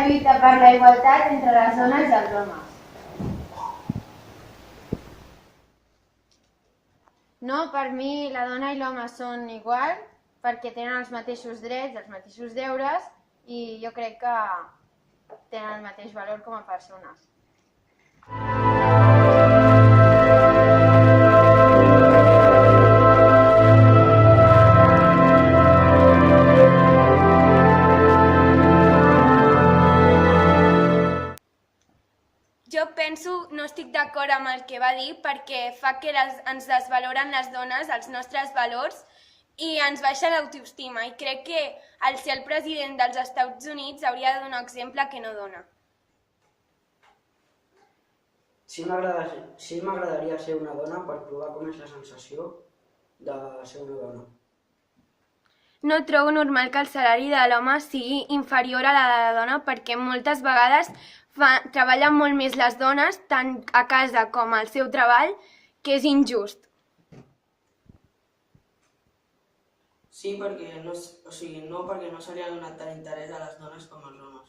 lluita per la igualtat entre les dones i els homes. No, per mi la dona i l'home són iguals perquè tenen els mateixos drets, els mateixos deures i jo crec que tenen el mateix valor com a persones. Jo penso, no estic d'acord amb el que va dir perquè fa que ens desvaloren les dones, els nostres valors i ens baixa l'autoestima i crec que al ser el president dels Estats Units hauria de donar exemple que no dona. Sí m'agradaria ser una dona per provar com és la sensació de ser una dona. No trobo normal que el salari de l'home sigui inferior a la de la dona perquè moltes vegades treballen molt més les dones, tant a casa com al seu treball, que és injust. Sí, perquè no se li ha donat tant interès a les dones com als homes.